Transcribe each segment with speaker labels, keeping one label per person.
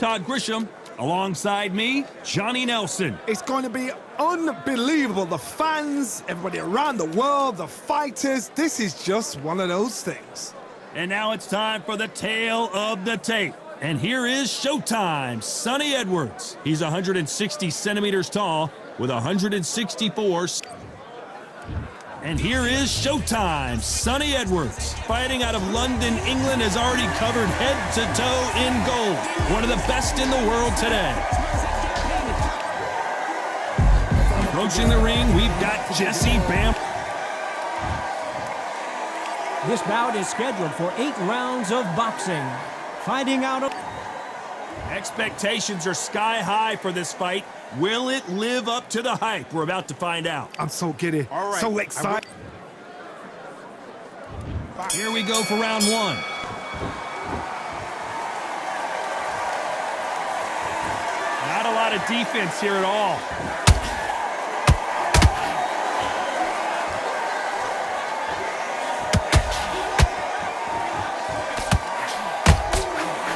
Speaker 1: Todd Grisham. Alongside me, Johnny Nelson.
Speaker 2: It's going to be unbelievable. The fans, everybody around the world, the fighters. This is just one of those things.
Speaker 1: And now it's time for the tale of the tape. And here is Showtime, Sonny Edwards. He's 160 centimeters tall with 164. And here is Showtime, Sonny Edwards. Fighting out of London, England, has already covered head to toe in gold. One of the best in the world today. Approaching the ring, we've got Jesse Bam.
Speaker 3: This bout is scheduled for 8 rounds of boxing. Fighting out of...
Speaker 1: Expectations are sky high for this fight. Will it live up to the hype? We're about to find out.
Speaker 2: I'm so giddy, so excited.
Speaker 1: Here we go for round 1. Not a lot of defense here at all.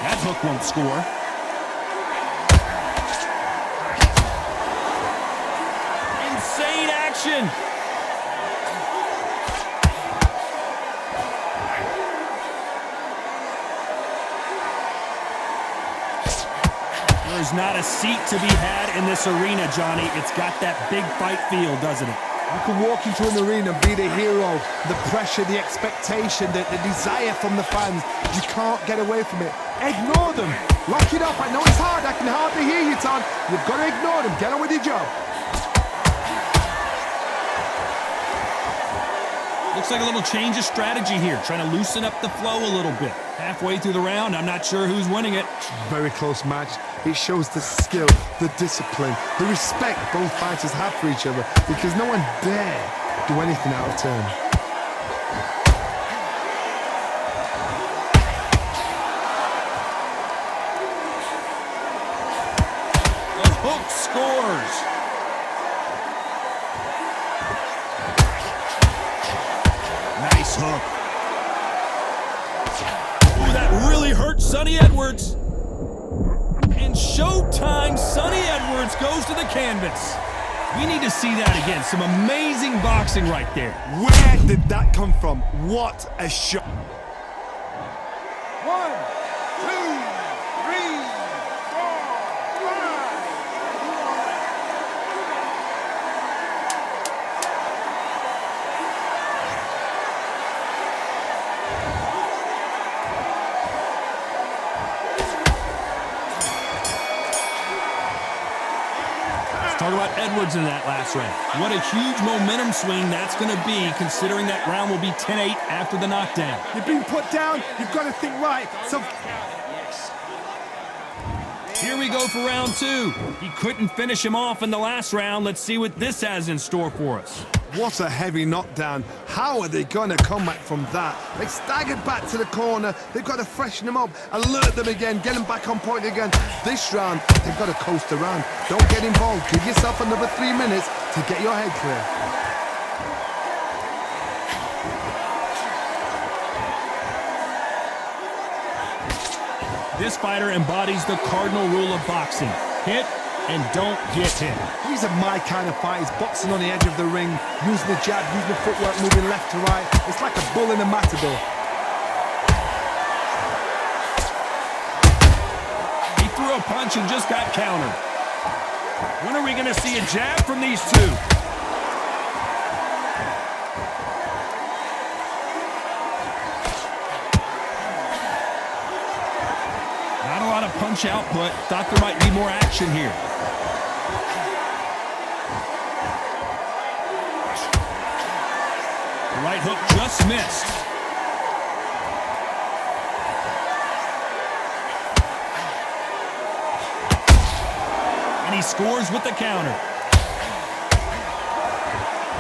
Speaker 1: That hook won't score. Insane action. There's not a seat to be had in this arena, Johnny. It's got that big fight feel, doesn't it?
Speaker 2: You can walk into an arena and be the hero. The pressure, the expectation, the desire from the fans. You can't get away from it. Ignore them. Lock it up. I know it's hard. I can hardly hear you, Todd. You've got to ignore them. Get on with your job.
Speaker 1: Looks like a little change of strategy here, trying to loosen up the flow a little bit. Halfway through the round, I'm not sure who's winning it.
Speaker 2: Very close match. It shows the skill, the discipline, the respect both fighters have for each other, because no one dare do anything out of turn.
Speaker 1: The hook scores. Nice hook. Ooh, that really hurt Sonny Edwards. And Showtime, Sonny Edwards goes to the canvas. We need to see that again. Some amazing boxing right there.
Speaker 2: Where did that come from? What a shot. 1, 2, 3,
Speaker 1: 4, 5. Talk about Edwards in that last round. What a huge momentum swing that's going to be, considering that round will be 10-8 after the knockdown.
Speaker 2: You've been put down. You've got to think right. So
Speaker 1: here we go for round 2. He couldn't finish him off in the last round. Let's see what this has in store for us.
Speaker 2: what a heavy knockdown. How are they going to come back from that? They staggered back to the corner. They've got to freshen them up, alert them again, get them back on point again. This round, they've got to coast around. Don't get involved. Give yourself another 3 minutes to get your head clear.
Speaker 1: This fighter embodies the cardinal rule of boxing. Hit and don't get hit.
Speaker 2: These are my kind of fighters, boxing on the edge of the ring, using the jab, using the footwork, moving left to right. It's like a bull in a matador.
Speaker 1: He threw a punch and just got countered. When are we going to see a jab from these two? Not a lot of punch output. Thought there might be more action here. The right hook just missed. And he scores with the counter.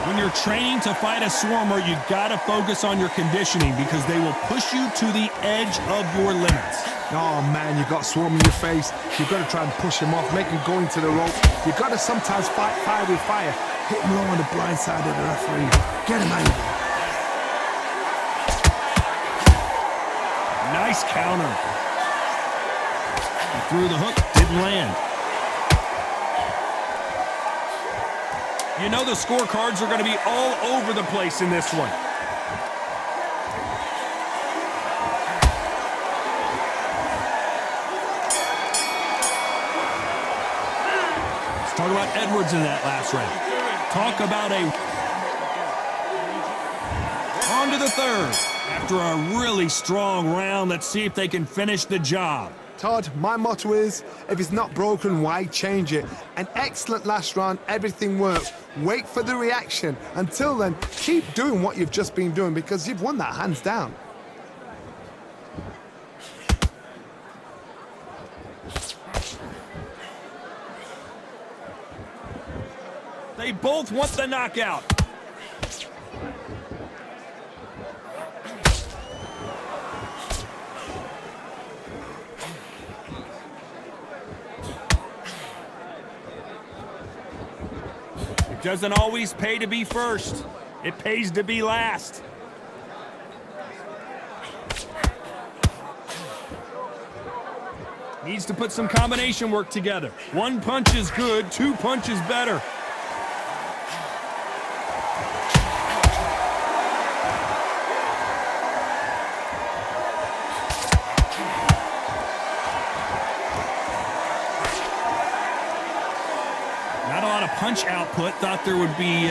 Speaker 1: When you're training to fight a swarmer, you gotta focus on your conditioning because they will push you to the edge of your limits.
Speaker 2: Oh man, you got swarm in your face. You've got to try and push him off, make him go into the rope. You've got to sometimes fight fire with fire. Hit him low on the blind side of the referee. Get him out of there.
Speaker 1: Nice counter. He threw the hook, didn't land. You know the scorecards are going to be all over the place in this one. Let's talk about Edwards in that last round. Talk about on to the third. After a really strong round, let's see if they can finish the job.
Speaker 2: Todd, my motto is, if it's not broken, why change it? An excellent last round, everything works. Wait for the reaction. Until then, keep doing what you've just been doing because you've won that hands down.
Speaker 1: They both want the knockout. It doesn't always pay to be first. It pays to be last. Needs to put some combination work together. One punch is good, two punches better. Not a lot of punch output. Thought there would be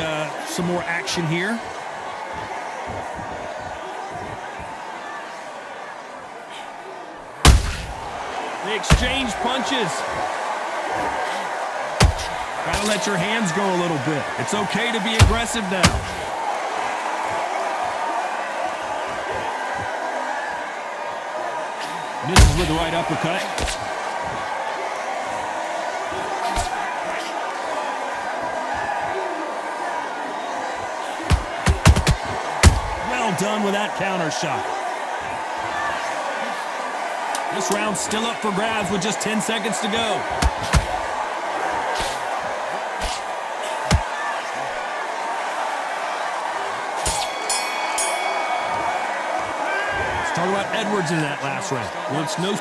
Speaker 1: some more action here. They exchange punches. Gotta let your hands go a little bit. It's okay to be aggressive now. Misses with the right uppercut. Well done with that counter shot. This round's still up for grabs with just 10 seconds to go. Let's talk about Edwards in that last round. Once no.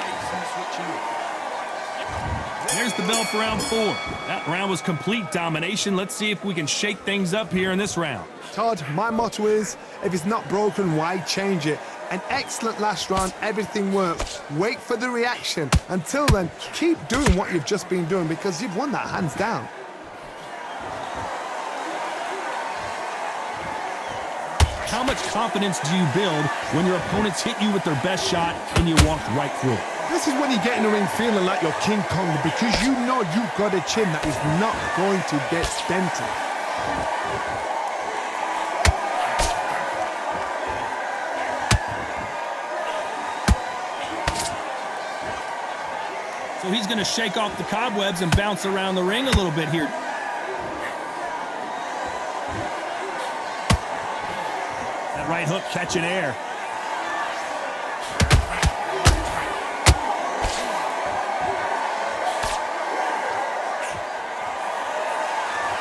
Speaker 1: There's the bell for round 4. That round was complete domination. Let's see if we can shake things up here in this round.
Speaker 2: Todd, my motto is, if it's not broken, why change it? An excellent last round, everything works. Wait for the reaction. Until then, keep doing what you've just been doing because you've won that hands down.
Speaker 1: How much confidence do you build when your opponents hit you with their best shot and you walk right through it?
Speaker 2: This is when you get in the ring feeling like you're King Kong because you know you've got a chin that is not going to get dented.
Speaker 1: So he's going to shake off the cobwebs and bounce around the ring a little bit here. That right hook catching air.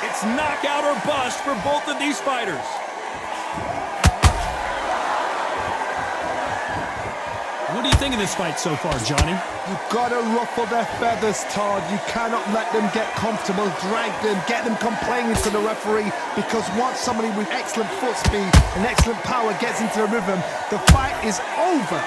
Speaker 1: It's knockout or bust for both of these fighters. What do you think of this fight so far, Johnny?
Speaker 2: You've got to ruffle their feathers, Todd. You cannot let them get comfortable, drag them, get them complaining to the referee, because once somebody with excellent foot speed and excellent power gets into the rhythm, the fight is over.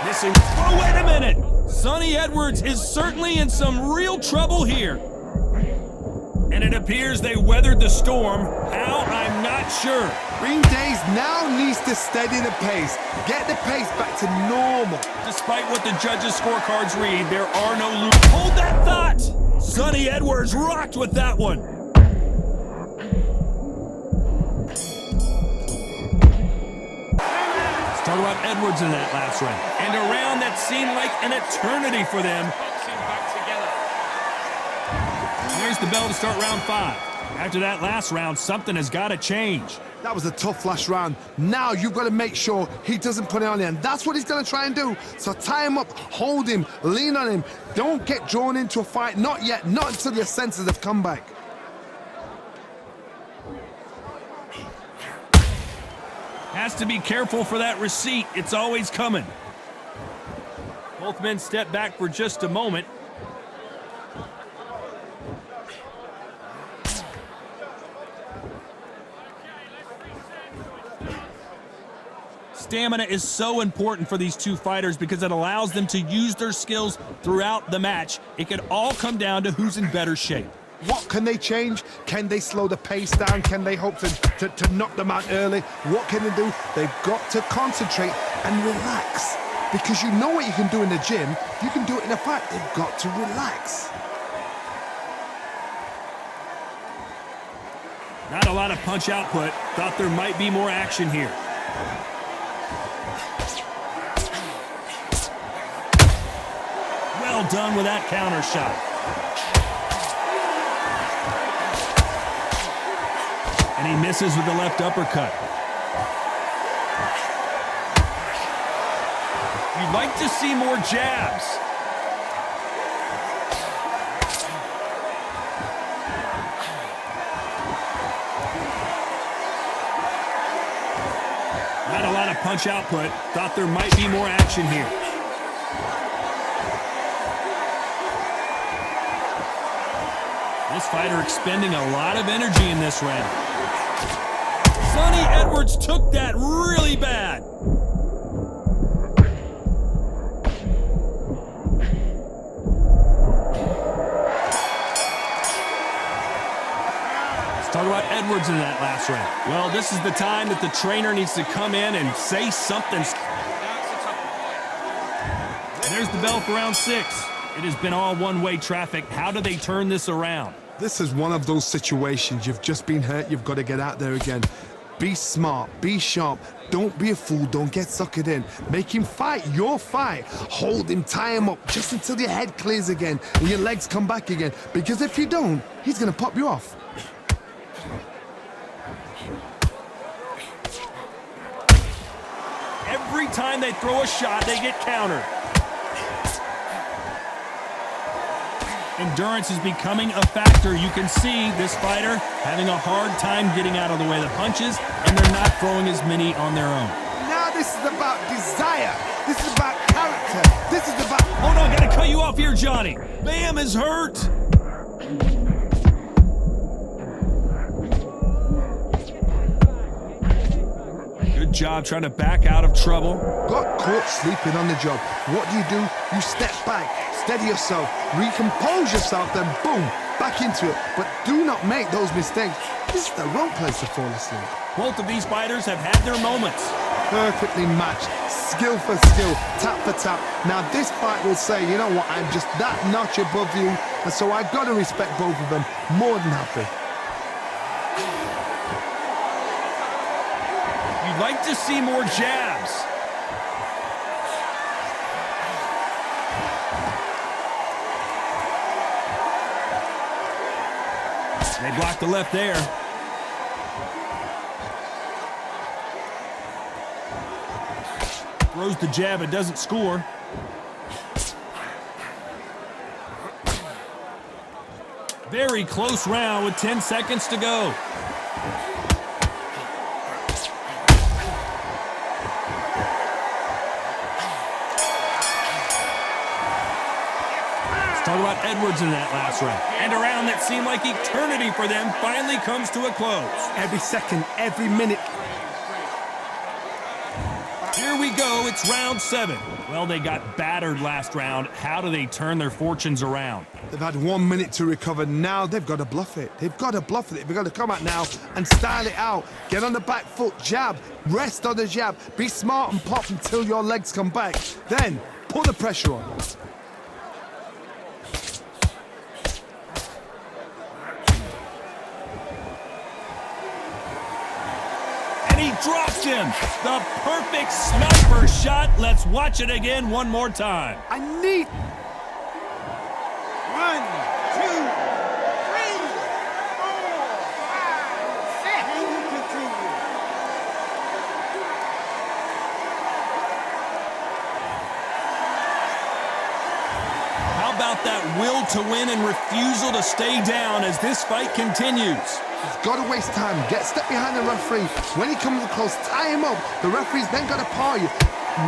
Speaker 1: Missing. Oh, wait a minute! Sonny Edwards is certainly in some real trouble here. And it appears they weathered the storm. How? I'm not sure.
Speaker 2: Green Days now needs to steady the pace. Get the pace back to normal.
Speaker 1: Despite what the judges' scorecards read, there are no losers. Hold that thought! Sonny Edwards rocked with that one. Let's talk about Edwards in that last round. And a round that seemed like an eternity for them. There's the bell to start round 5. After that last round, something has got to change.
Speaker 2: That was a tough last round. Now you've got to make sure he doesn't put it on the end. That's what he's going to try and do. So tie him up, hold him, lean on him. Don't get drawn into a fight. Not yet. Not until your senses have come back.
Speaker 1: Has to be careful for that receipt. It's always coming. Both men step back for just a moment. Stamina is so important for these two fighters because it allows them to use their skills throughout the match. It could all come down to who's in better shape.
Speaker 2: What can they change? Can they slow the pace down? Can they hope to knock them out early? What can they do? They've got to concentrate and relax. Because you know what you can do in the gym, you can do it in a fight. They've got to relax.
Speaker 1: Not a lot of punch output. Thought there might be more action here. Well done with that counter shot. And he misses with the left uppercut. You'd like to see more jabs. Not a lot of punch output. Thought there might be more action here. This fighter expending a lot of energy in this round. Sonny Edwards took that really bad. Let's talk about Edwards in that last round. Well, this is the time that the trainer needs to come in and say something. There's the bell for round 6. It has been all one-way traffic. How do they turn this around?
Speaker 2: This is one of those situations. You've just been hurt. You've got to get out there again. Be smart. Be sharp. Don't be a fool. Don't get suckered in. Make him fight your fight. Hold him. Tie him up just until your head clears again and your legs come back again. Because if you don't, he's going to pop you off.
Speaker 1: Every time they throw a shot, they get countered. Endurance is becoming a factor. You can see this fighter having a hard time getting out of the way of the punches, and they're not throwing as many on their own.
Speaker 2: Now this is about desire. This is about character. This is about...
Speaker 1: Hold on, gotta cut you off here, Johnny. Bam is hurt. Good job trying to back out of trouble.
Speaker 2: Got caught sleeping on the job. What do? You step back, steady yourself, recompose yourself, then boom, back into it. But do not make those mistakes. This is the wrong place to fall asleep.
Speaker 1: Both of these fighters have had their moments.
Speaker 2: Perfectly matched, skill for skill, tap for tap. Now this fight will say, you know what, I'm just that notch above you, and so I've got to respect both of them. More than happy.
Speaker 1: You'd like to see more jabs. They blocked the left there. Throws the jab, it doesn't score. Very close round with 10 seconds to go. Talk about Edwards in that last round. And a round that seemed like eternity for them finally comes to a close.
Speaker 2: Every second, every minute.
Speaker 1: Here we go, it's round 7. Well, they got battered last round. How do they turn their fortunes around?
Speaker 2: They've had 1 minute to recover. Now they've got to bluff it. They've got to bluff it. They've got to come out now and style it out. Get on the back foot, jab, rest on the jab. Be smart and pop until your legs come back. Then, put the pressure on.
Speaker 1: He dropped him. The perfect sniper shot. Let's watch it again one more time.
Speaker 2: I need...
Speaker 4: 1, 2, 3, 4, 5, 6.
Speaker 1: How about that will to win and refusal to stay down as this fight continues?
Speaker 2: He's got to waste time. Get step behind the referee. When he comes close, tie him up. The referee's then got to paw you.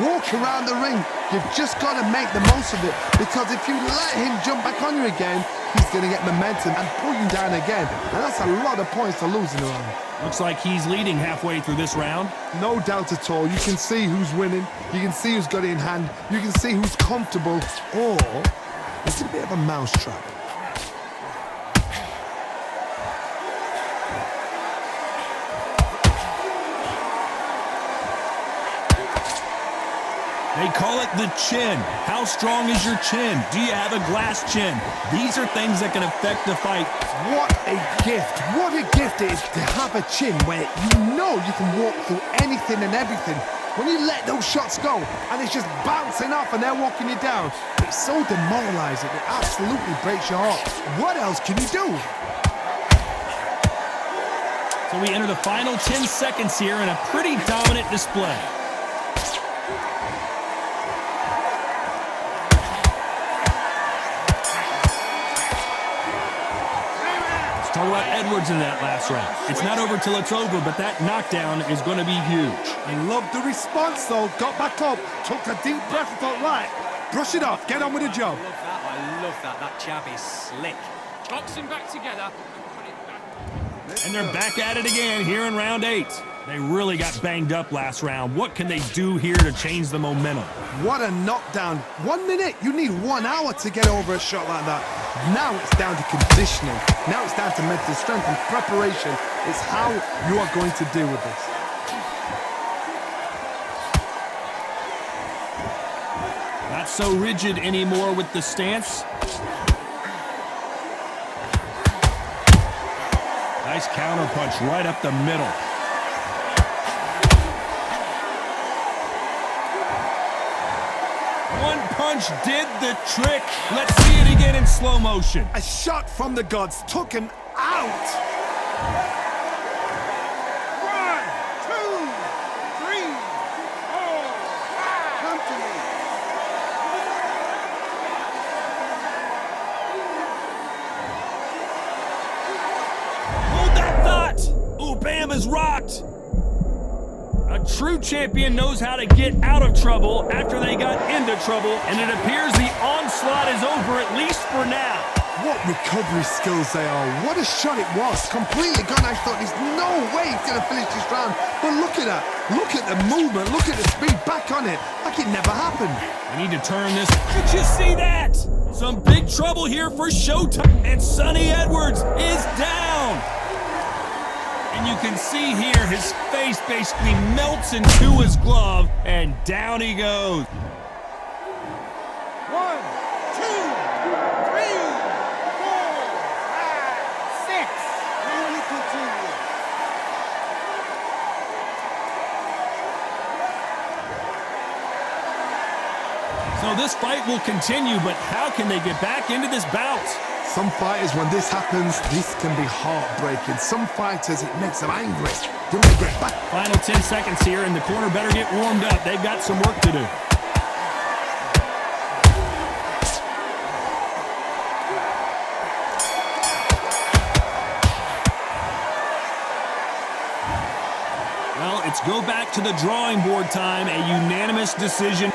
Speaker 2: Walk around the ring. You've just got to make the most of it, because if you let him jump back on you again, he's going to get momentum and pull you down again. And that's a lot of points to lose in a round.
Speaker 1: Looks like he's leading halfway through this round.
Speaker 2: No doubt at all. You can see who's winning. You can see who's got it in hand. You can see who's comfortable. Or it's a bit of a mousetrap.
Speaker 1: They call it the chin. How strong is your chin? Do you have a glass chin? These are things that can affect the fight.
Speaker 2: What a gift. What a gift it is to have a chin where you know you can walk through anything and everything. When you let those shots go and it's just bouncing off and they're walking you down, it's so demoralizing. It absolutely breaks your heart. What else can you do?
Speaker 1: So we enter the final 10 seconds here in a pretty dominant display. Talk about Edwards in that last round. It's not over till it's over, but that knockdown is going to be huge.
Speaker 2: I love the response, though. Got back up, took a deep breath and thought, right, brush it off, get on with the job.
Speaker 4: I love that. That jab is slick.
Speaker 5: Boxing back together.
Speaker 1: And they're back at it again here in round 8. They really got banged up last round. What can they do here to change the momentum?
Speaker 2: What a knockdown. 1 minute, you need 1 hour to get over a shot like that. Now it's down to conditioning. Now it's down to mental strength and preparation. It's how you are going to deal with this.
Speaker 1: Not so rigid anymore with the stance. Nice counter punch right up the middle. One punch did the trick. Let's see it again in slow motion.
Speaker 2: A shot from the gods took him out.
Speaker 5: 1, 2, 3, 4, 5. Come to me.
Speaker 1: Hold that thought. Ooh, Bam is rocked. A true champion knows how to get out of trouble after they got into trouble, and it appears the onslaught is over, at least for now.
Speaker 2: What recovery skills they are. What a shot it was. Completely gone. I thought there's no way he's going to finish this round. But look at that. Look at the movement. Look at the speed. Back on it. Like it never happened.
Speaker 1: We need to turn this. Did you see that? Some big trouble here for Showtime. And Sonny Edwards is down. And you can see here his face basically melts into his glove, and down he goes.
Speaker 5: 1, 2, 3, 4, 5, 6. Now we continue.
Speaker 1: So this fight will continue, but how can they get back into this bout?
Speaker 2: Some fighters, when this happens, this can be heartbreaking. Some fighters, it makes them angry. They want to get back.
Speaker 1: Final 10 seconds here, and the corner better get warmed up. They've got some work to do. Well, it's go back to the drawing board time, a unanimous decision.